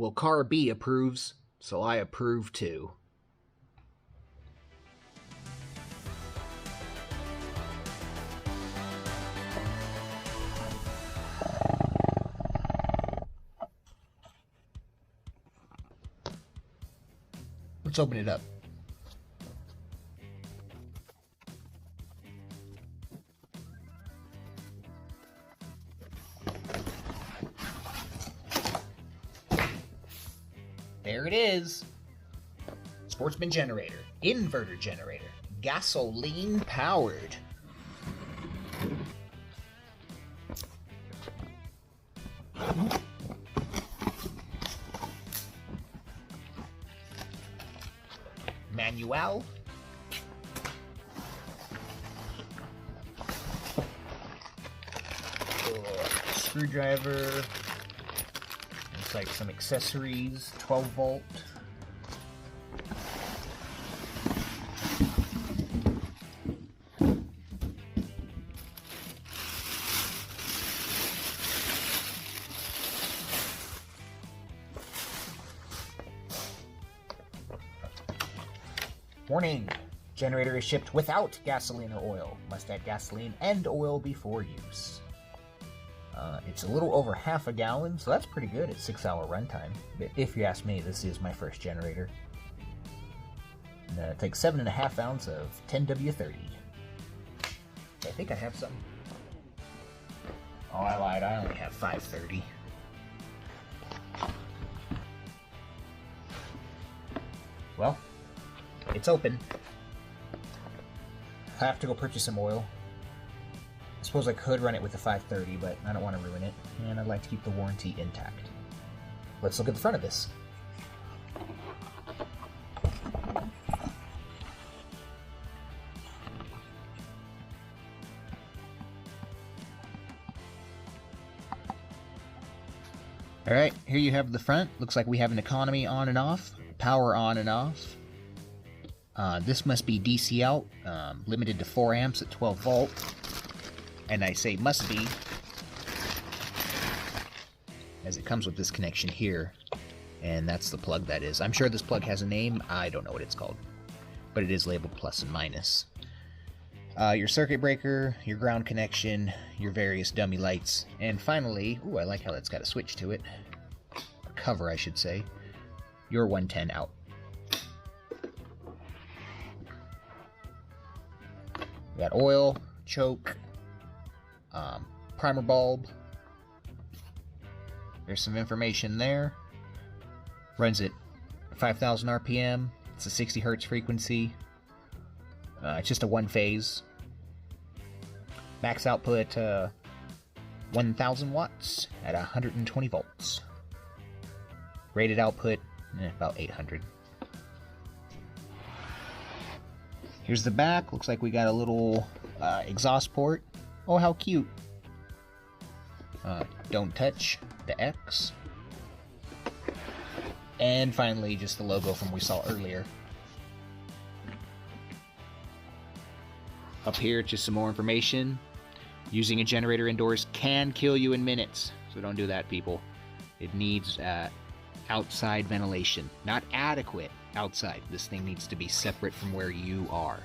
Well, Car B approves, so I approve too. Let's open it up. There it is. Sportsman generator, inverter generator, gasoline powered. Manual. Screwdriver. Looks like some accessories. 12 volt. Warning! Generator is shipped without gasoline or oil. Must add gasoline and oil before use. It's a little over half a gallon, so that's pretty good at 6-hour runtime. But if you ask me, this is my first generator. And, it takes 7.5 ounces of 10W30. I think I have some. Oh, I lied. I only have 530. Well, it's open. I have to go purchase some oil. I suppose I could run it with the 530, but I don't want to ruin it, and I'd like to keep the warranty intact. Let's look at the front of this. Alright, here you have the front. Looks like we have an economy on and off, power on and off. This must be DC out, limited to 4 amps at 12 volt. And I say must be, as it comes with this connection here. And that's the plug that is. I'm sure this plug has a name. I don't know what it's called. But it is labeled plus and minus. Your circuit breaker, your ground connection, your various dummy lights. And finally, ooh, I like how that's got a switch to it. A cover, I should say. Your 110 out. We got oil, choke, primer bulb. There's some information there. Runs at 5,000 RPM. It's a 60 Hertz frequency. It's just a one phase. Max output 1,000 watts at 120 volts. Rated output about 800. Here's the back. Looks like we got a little exhaust port. Oh, how cute. Don't touch the X. And finally, just the logo from we saw earlier. Up here, just some more information. Using a generator indoors can kill you in minutes. So don't do that, people. It needs outside ventilation. Not adequate outside. This thing needs to be separate from where you are.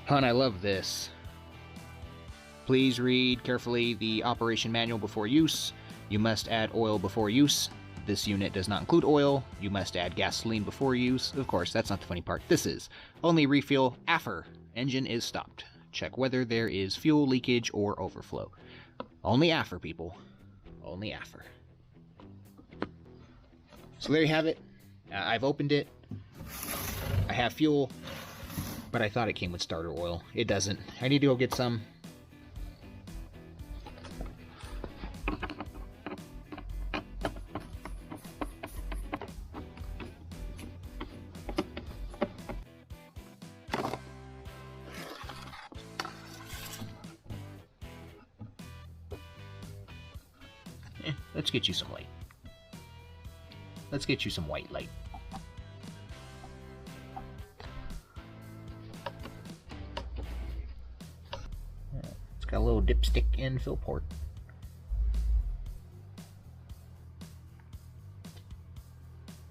Hon, I love this. Please read carefully the operation manual before use. You must add oil before use. This unit does not include oil. You must add gasoline before use. Of course, that's not the funny part. This is only refuel after engine is stopped. Check whether there is fuel leakage or overflow. Only after, people. Only after. So there you have it. I've opened it. I have fuel, but I thought it came with starter oil. It doesn't. I need to go get some. Let's get you some light. Let's get you some white light. It's got a little dipstick infill port.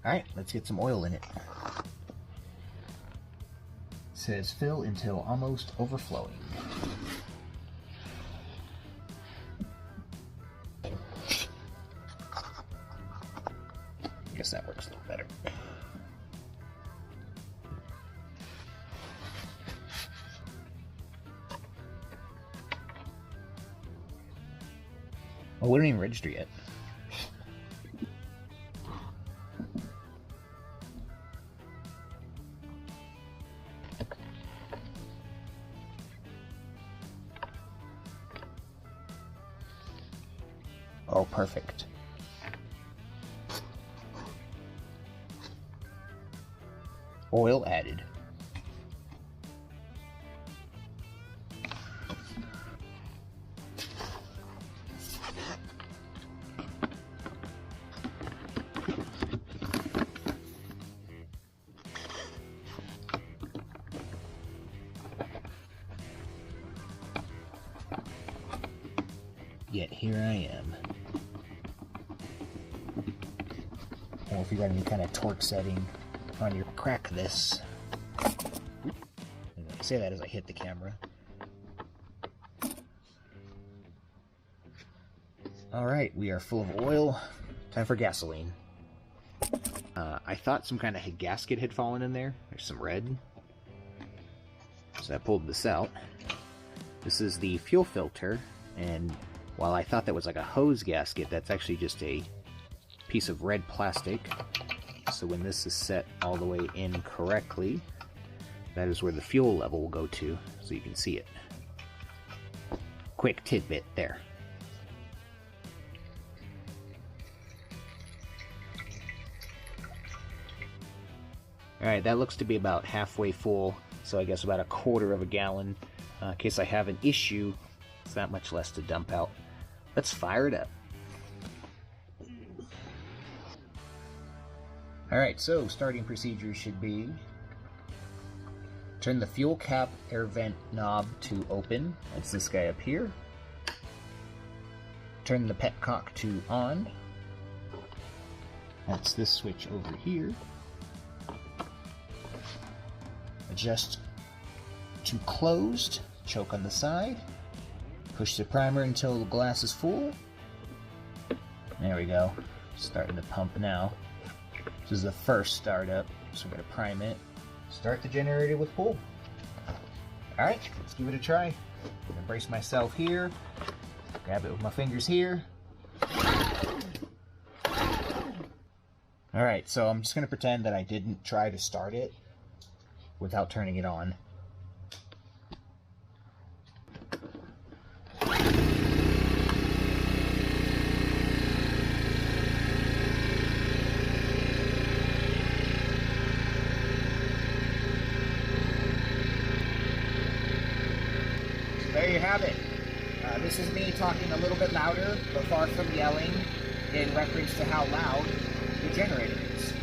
Alright, let's get some oil in it. It says fill until almost overflowing. I guess that works a little better. Oh, we don't even register yet. Oh, perfect. Oil added. Yet here I am. Or if you got any kind of torque setting on your crack this. I say that as I hit the camera. Alright, we are full of oil. Time for gasoline. I thought some kind of gasket had fallen in there. There's some red. So I pulled this out. This is the fuel filter, and while I thought that was like a hose gasket, that's actually just a piece of red plastic. So when this is set all the way in correctly, that is where the fuel level will go to, so you can see it. Quick tidbit there. Alright, that looks to be about halfway full, so I guess about a quarter of a gallon. In case I have an issue, it's not much less to dump out. Let's fire it up. Alright, so starting procedure should be turn the fuel cap air vent knob to open. That's this guy up here. Turn the petcock to on. That's this switch over here. Adjust to closed. Choke on the side. Push the primer until the glass is full. There we go. Starting to pump now. This is the first startup, so we're going to prime it. Start the generator with pull. Alright, let's give it a try. I'm going to brace myself here. Grab it with my fingers here. Alright, so I'm just going to pretend that I didn't try to start it without turning it on. There you have it. This is me talking a little bit louder, but far from yelling, in reference to how loud the generator is.